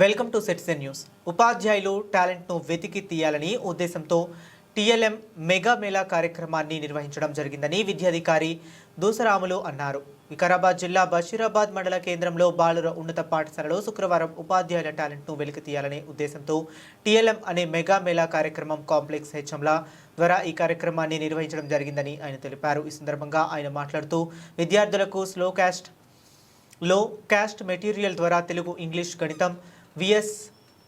Welcome to citizen news. ఉపాధ్యాయులు టాలెంట్ను వెతికి తీయాలని ఉద్దేశంతో టీఎల్ఎం మెగా మేళా కార్యక్రమాన్ని నిర్వహించడం జరిగిందని విద్యాధికారి దూసరాములు అన్నారు. వికారాబాద్ జిల్లా బషీరాబాద్ మండల కేంద్రంలో బాలుర ఉన్నత పాఠశాలలో శుక్రవారం ఉపాధ్యాయుల టాలెంట్ను వెలికి తీయాలనే ఉద్దేశంతో టీఎల్ఎం అనే మెగా మేళా కార్యక్రమం కాంప్లెక్స్ హెచ్ఎంల ద్వారా ఈ కార్యక్రమాన్ని నిర్వహించడం జరిగిందని ఆయన తెలిపారు. ఈ సందర్భంగా ఆయన మాట్లాడుతూ విద్యార్థులకు లో క్యాస్ట్ మెటీరియల్ ద్వారా తెలుగు, ఇంగ్లీష్, గణితం,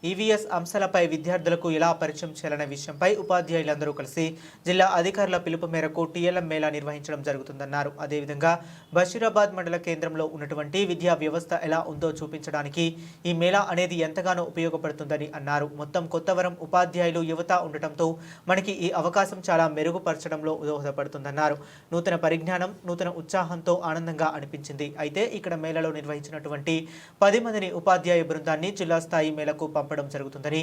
ఈవీఎస్ అంశాలపై విద్యార్థులకు ఎలా పరిచయం చేయాలనే విషయంపై ఉపాధ్యాయులందరూ కలిసి జిల్లా అధికారుల పిలుపు మేరకు టీఎల్ఎం మేళా నిర్వహించడం జరుగుతుందన్నారు. అదేవిధంగా బషీరాబాద్ మండల కేంద్రంలో ఉన్నటువంటి విద్యా వ్యవస్థ ఎలా ఉందో చూపించడానికి ఈ మేళా అనేది ఎంతగానో ఉపయోగపడుతుందని అన్నారు. మొత్తం కొత్తవరం ఉపాధ్యాయులు యువత ఉండటంతో మనకి ఈ అవకాశం చాలా మెరుగుపరచడంలో దోహదపడుతుందన్నారు. నూతన పరిజ్ఞానం, నూతన ఉత్సాహంతో ఆనందంగా అనిపించింది. అయితే ఇక్కడ మేళాలో నిర్వహించినటువంటి 10 మందిని ఉపాధ్యాయ బృందాన్ని జిల్లా స్థాయి మేళకు పంపడం జరుగుతుందని,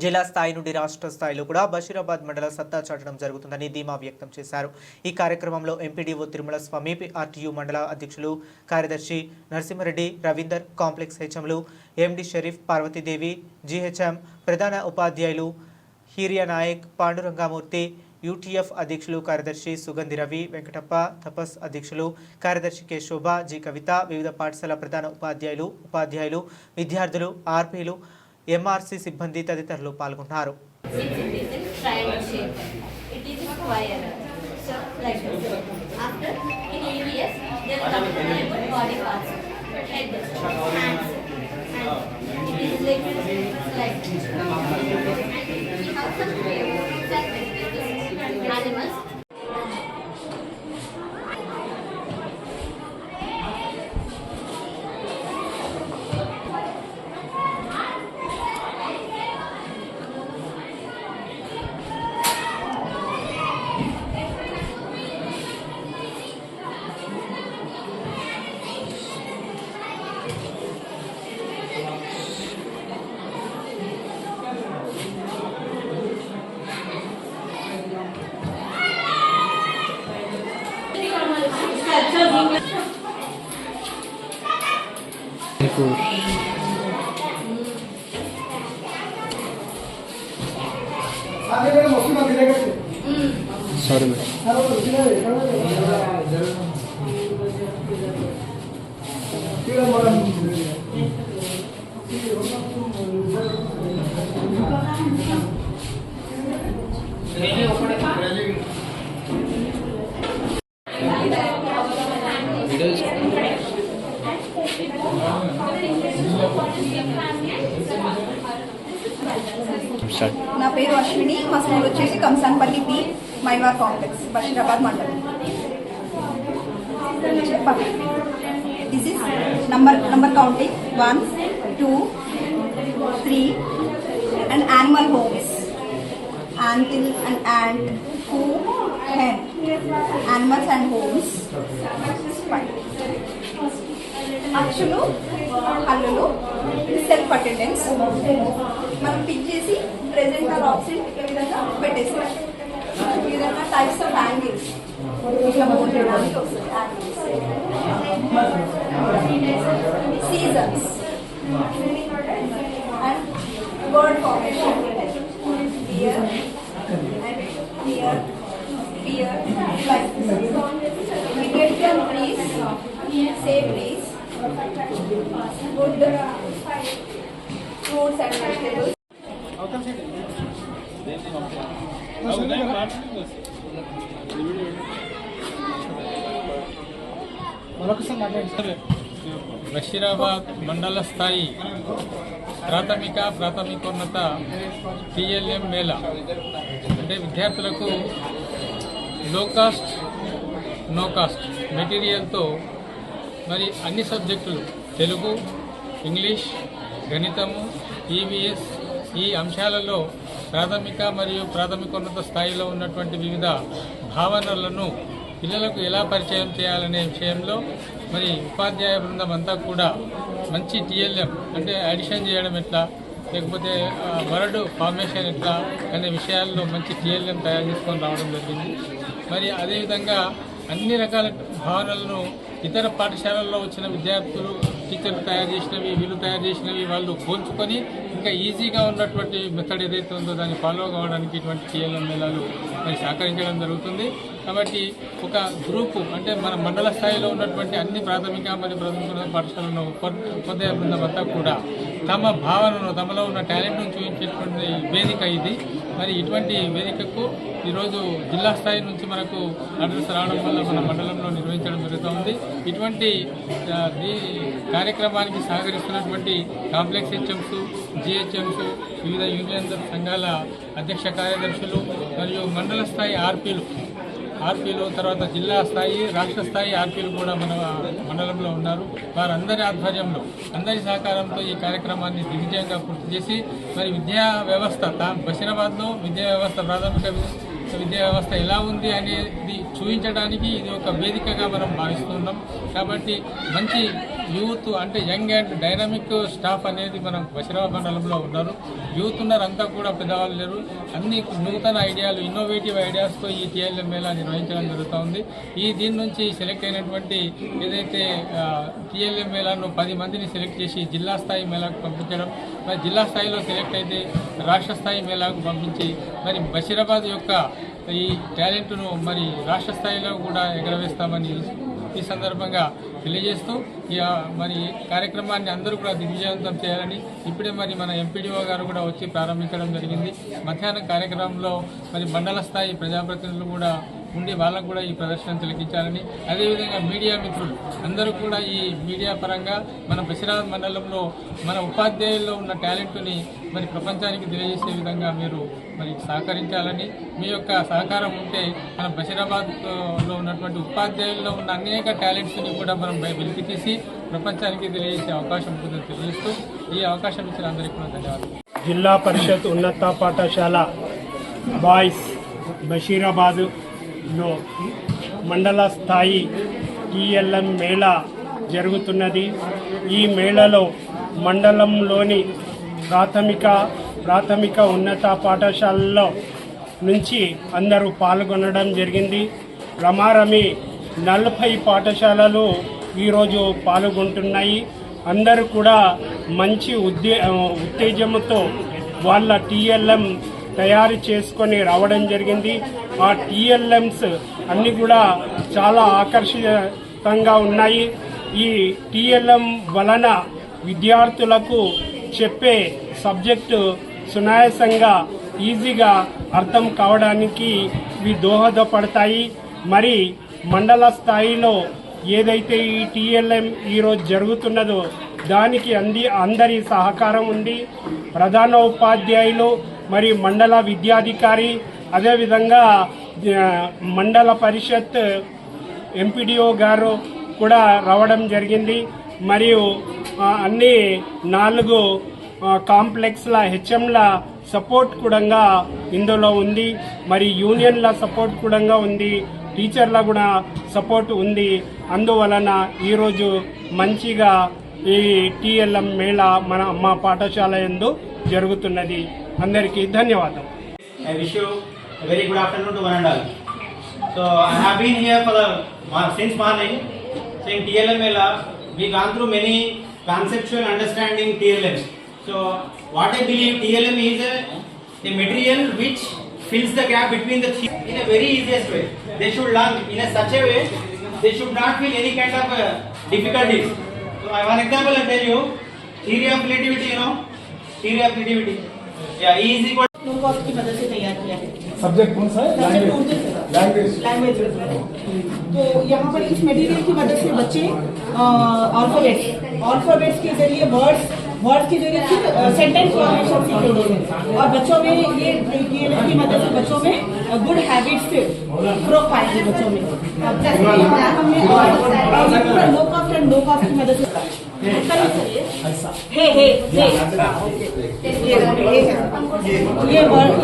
జిల్లా స్థాయి నుండి రాష్ట్ర స్థాయిలో కూడా బషీరాబాద్ మండల సత్తా చాటడం జరుగుతుందని ధీమా వ్యక్తం చేశారు. ఈ కార్యక్రమంలో ఎంపీడీఓ తిరుమల స్వామి, ఆర్టీయూ మండల అధ్యక్షులు కార్యదర్శి నరసింహారెడ్డి, రవీందర్, కాంప్లెక్స్ హెచ్ఎంలు ఎండి షరీఫ్, పార్వతీదేవి, జీహెచ్ఎం ప్రధాన ఉపాధ్యాయులు హీరియా నాయక్, పాండురంగామూర్తి, యూటీఎఫ్ అధ్యక్షులు కార్యదర్శి సుగంధి రవి, వెంకటప్ప, తపస్ అధ్యక్షులు కార్యదర్శి కె శోభ, జి కవిత, వివిధ పాఠశాల ప్రధాన ఉపాధ్యాయులు, విద్యార్థులు, ఆర్పీలు, ఎంఆర్సీ సిబ్బంది తదితరులు పాల్గొన్నారు. Sorry, నా పేరు అశ్విని. మా స్కూల్ వచ్చేసి కంసాన్పల్లి బి మైన్వార్ కాంప్లెక్స్, బషీరాబాద్ మండలం. This is number counting 1, 2, 3 and animal homes, anvil and ant, coop, hen, animals and homes. అక్షులు, హల్లులు, సెల్ఫ్ అటెండెన్స్ మనం పిక్ చేసి ప్రెజెంట్ ఆర్ ఆబ్సెంట్ ఈ విధంగా పెట్టేస్తాం. ఈ విధంగా టైప్స్ ఆఫ్ యాంగిల్స్ ఇట్లా మూవ్ చేయడానికి వస్తుంది. Seasons and word formation, here like we get from trees, save trees, good fruits and vegetables. Basheerabad మండల స్థాయి ప్రాథమికోన్నత టీఎల్ఎం మేళా అంటే విద్యార్థులకు లో కాస్ట్ నో కాస్ట్ మెటీరియల్తో మరి అన్ని సబ్జెక్టులు తెలుగు, ఇంగ్లీష్, గణితము, ఈవీఎస్ ఈ అంశాలలో ప్రాథమిక మరియు ప్రాథమికోన్నత స్థాయిలో ఉన్నటువంటి వివిధ భావనలను పిల్లలకు ఎలా పరిచయం చేయాలనే విషయంలో మరి ఉపాధ్యాయ బృందం అంతా కూడా మంచి టీఎల్ఎం అంటే అడిషన్ చేయడం ఎట్లా, లేకపోతే వర్డ్ ఫార్మేషన్ ఎట్లా అనే విషయాల్లో మంచి టీఎల్ఎం తయారు చేసుకొని రావడం జరిగింది. మరి అదేవిధంగా అన్ని రకాల భావనలను ఇతర పాఠశాలల్లో వచ్చిన విద్యార్థులు టీచర్లు తయారు చేసినవి వీళ్ళు తయారు చేసినవి వాళ్ళు పోల్చుకొని ఇంకా ఈజీగా ఉన్నటువంటి మెథడ్ ఏదైతే ఉందో దాన్ని ఫాలో కావడానికి ఇటువంటి టీఎల్ఎం మేళాలు మరి సహకరించడం జరుగుతుంది. కాబట్టి ఒక గ్రూపు అంటే మన మండల స్థాయిలో ఉన్నటువంటి అన్ని ప్రాథమిక మరియు ప్రాథమిక పాఠశాలలో ఉపాధ్యాయ బృందం అంతా కూడా తమ భావనను తమలో ఉన్న టాలెంట్ను చూపించేటువంటి వేదిక ఇది. మరి ఇటువంటి వేదికకు ఈరోజు జిల్లా స్థాయి నుంచి మనకు ఆర్డర్స్ రావడం వల్ల మన మండలంలో నిర్వహించడం జరుగుతుంది. ఇటువంటి ఈ కార్యక్రమానికి సహకరిస్తున్నటువంటి కాంప్లెక్స్ హెచ్ఎంస్, జిహెచ్ఎంస్, వివిధ యూనియన్ సంఘాల అధ్యక్ష కార్యదర్శులు మరియు మండల స్థాయి ఆర్పీలు, తర్వాత జిల్లా స్థాయి, రాష్ట్ర స్థాయి ఆర్పీలు కూడా మన మండలంలో ఉన్నారు. వారందరి ఆధ్వర్యంలో, అందరి సహకారంతో ఈ కార్యక్రమాన్ని దిగ్విజయంగా పూర్తి చేసి మరి విద్యా వ్యవస్థ బషీరాబాద్లో విద్యా వ్యవస్థ ప్రాథమిక విద్యా వ్యవస్థ ఎలా ఉంది అనేది చూపించడానికి ఇది ఒక వేదికగా మనం భావిస్తున్నాం. కాబట్టి మంచి యూత్ అంటే యంగ్ అండ్ డైనమిక్ స్టాఫ్ అనేది మనం బషీరాబాద్ మండలంలో ఉన్నారు. యూత్ ఉన్నారు, అంతా కూడా పెద్దవాళ్ళు లేరు. అన్ని నూతన ఐడియాలు, ఇన్నోవేటివ్ ఐడియాస్తో ఈ టీఎల్ఎం మేళా నిర్వహించడం జరుగుతుంది. దీని నుంచి సెలెక్ట్ అయినటువంటి ఏదైతే టీఎల్ఎం మేళాను 10 మందిని సెలెక్ట్ చేసి జిల్లా స్థాయి మేళాకు పంపించడం, మరి జిల్లా స్థాయిలో సెలెక్ట్ అయితే రాష్ట్ర స్థాయి మేళాకు పంపించి మరి బషీరాబాద్ యొక్క ఈ టాలెంట్ను మరి రాష్ట్ర స్థాయిలో కూడా ఎగరవేస్తామని ఈ సందర్భంగా తెలియజేస్తూ మరి కార్యక్రమాన్ని అందరూ కూడా దిగ్విజయవంతం చేయాలని ఇప్పుడే మరి మన ఎంపీడీఓ గారు కూడా వచ్చి ప్రారంభించడం జరిగింది. మధ్యాహ్నం కార్యక్రమంలో మరి మండల స్థాయి ప్రజాప్రతినిధులు కూడా ఉండి వాళ్ళకు కూడా ఈ ప్రదర్శన తిలకించాలని, అదేవిధంగా మీడియా మిత్రులు అందరూ కూడా ఈ మీడియా పరంగా మన బషీరాబాద్ మండలంలో మన ఉపాధ్యాయుల్లో ఉన్న టాలెంట్ని మరి ప్రపంచానికి తెలియజేసే విధంగా మీరు మరి సహకరించాలని, మీ యొక్క సహకారం ఉంటే మన బషీరాబాద్లో ఉన్నటువంటి ఉపాధ్యాయుల్లో ఉన్న అనేక టాలెంట్స్ని కూడా మనం వెలికి తీసి ప్రపంచానికి తెలియజేసే అవకాశం ఉంటుందని తెలియజేస్తూ ఈ అవకాశం ఇచ్చిన అందరికీ కూడా ధన్యవాదాలు. జిల్లా పరిషత్ ఉన్నత పాఠశాల బాయ్స్ బషీరాబాద్లో మండల స్థాయి టీఎల్ఎం మేళా జరుగుతున్నది. ఈ మేళలో మండలంలోని ప్రాథమిక ఉన్నత పాఠశాలలో నుంచి అందరూ పాల్గొనడం జరిగింది. రమారమి 40 పాఠశాలలు ఈరోజు పాల్గొంటున్నాయి. అందరూ కూడా మంచి ఉత్తేజంతో వాళ్ళ టీఎల్ఎం తయారు చేసుకొని రావడం జరిగింది. ఆ టీఎల్ఎంస్ అన్నీ కూడా చాలా ఆకర్షితంగా ఉన్నాయి. ఈ టీఎల్ఎం వలన విద్యార్థులకు చెప్పే సబ్జెక్టు సునాయాసంగా ఈజీగా అర్థం కావడానికి ఇవి దోహదపడతాయి. మరి మండల స్థాయిలో ఏదైతే ఈ టీఎల్ఎం ఈరోజు జరుగుతున్నదో దానికి అందరి సహకారం ఉంది. ప్రధాన ఉపాధ్యాయులు మరి మండల విద్యాధికారి, అదేవిధంగా మండల పరిషత్ ఎంపీడీఓ గారు కూడా రావడం జరిగింది. మరియు అన్ని 4 కాంప్లెక్స్ల హెచ్ఎంల సపోర్ట్ కూడా ఇందులో ఉంది. మరి యూనియన్ల సపోర్ట్ కూడా ఉంది, టీచర్ల కూడా సపోర్ట్ ఉంది. అందువలన ఈరోజు మంచిగా ఈ టీఎల్ఎం మేళా మా పాఠశాల యందు జరుగుతున్నది. అందరికీ ధన్యవాదాలు. I wish you a very good afternoon to one and all. So I have been here since morning. So in TLM Mela, we gone through many conceptual understanding TLM. So what I believe TLM is a material which fills the gap between the things in a very easiest way. They should learn in such a way they should not feel any kind of difficulties. So I one example I tell you, theory of relativity, theory of relativity. Yeah, E is equal no cost की मदद से तैयार किया है। Subject कौन सा है? Language. तो यहाँ पर इस मटेरियल की मदद से बच्चे अल्फाबेट्स के जरिए वर्ड्स के जरिए फिर सेंटेंस फॉर्मेशन सीखेंगे और बच्चों में ये टीएलएम की मदद से बच्चों में गुड हैबिट्स ग्रो पाएंगे बच्चों में। हमने no cost and no cost की मदद से हे ये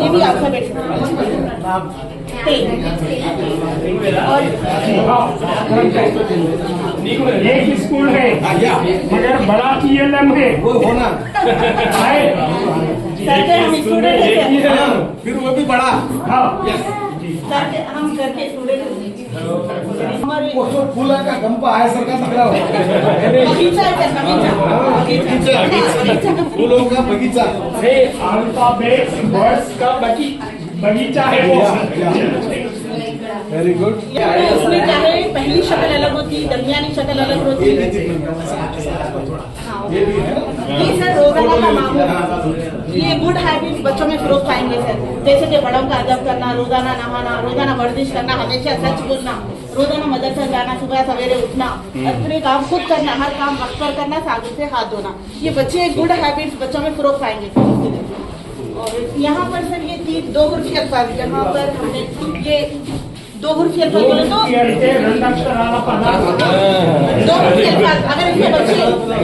भी अल्फाबेट एक स्कूल है मगर बड़ा टीएलएम है वो होना हम स्टूडेंट फिर वो भी बड़ा. हाँ करके हम करके स्टूडेंट हमारे फुला का गंपा आहे सारखा सगळा बगीचा है सर, बगीचा फूलों का बगीचा ये अल्फाबेट वर्ड्स का बगीचा है वो। वेरी गुड उसमें क्या है, पहली शक्ल अलग होती, दरमियानी शक्ल अलग होती। ये सर रोजाना का मामूल, ये गुड हैबिट्स बच्चों में फरोग पाएंगे सर, जैसे कि बड़ों का अदब करना, रोजाना नहाना, रोजाना वर्जिश करना, हमेशा सच बोलना, रोजाना मदरसा जाना, सुबह सवेरे उठना, अपने काम खुद करना, हर काम वक्त पर करना, साबुन से हाथ धोना। ये बच्चे गुड हैबिट्स बच्चों में फरोग पाएंगे। और यहाँ पर सर ये 2 हुर्फी अल्फाज, यहाँ पर हमने ये 2 हुर्फी अल्फाज बोले तो 2 हुर्फी अल्फाज, अगर इसमें बच्चे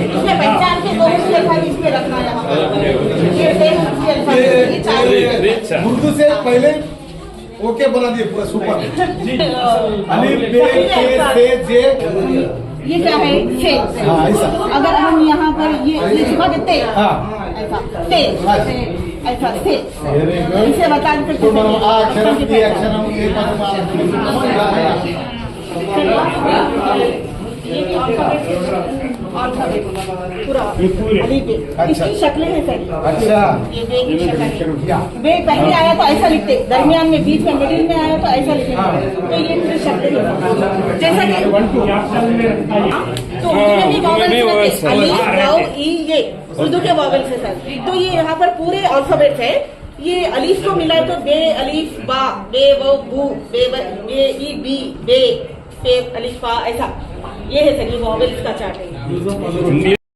इसमें पहचान के 2 हुर्फी अल्फाज इसमें रखना, यहाँ पर ये 3 हुर्फी अल्फाज, ये 4 उर्दू से पहले ओके बना दिए पूरा सुपर अलिफ बे के से जे ये क्या है से। हाँ, ऐसा। अगर हम यहाँ पर ये सुबह के ते हाँ ऐसा ते ऐसा से वेरी गुड इसे बता सकते तो మనం ఆ అక్షరం ఈ అక్షరం ఏ పదం पूरा अलीफ बे, इसकी शक्लें हैं सर। अच्छा ये बे की शक्ल है। या बे पहले आया तो ऐसा लिखते, दरमियान में, बीच में, मिडिल में आया तो ऐसा लिखते। तो ये पूरी शक्लें हैं जैसा कि तो उर्दू में भी वॉवेल्स हैं, अलीफ वाव ई ये उर्दू के वॉवेल्स है सर। तो ये यहाँ पर पूरे अल्फाबेट्स है। ये अलीफ को मिला तो बे अलीफ बा, बे वो बू, बे बे ई बी, बे पे अलीफ बा, ऐसा ये है सर, ये वॉवेल्स का चार्ट है।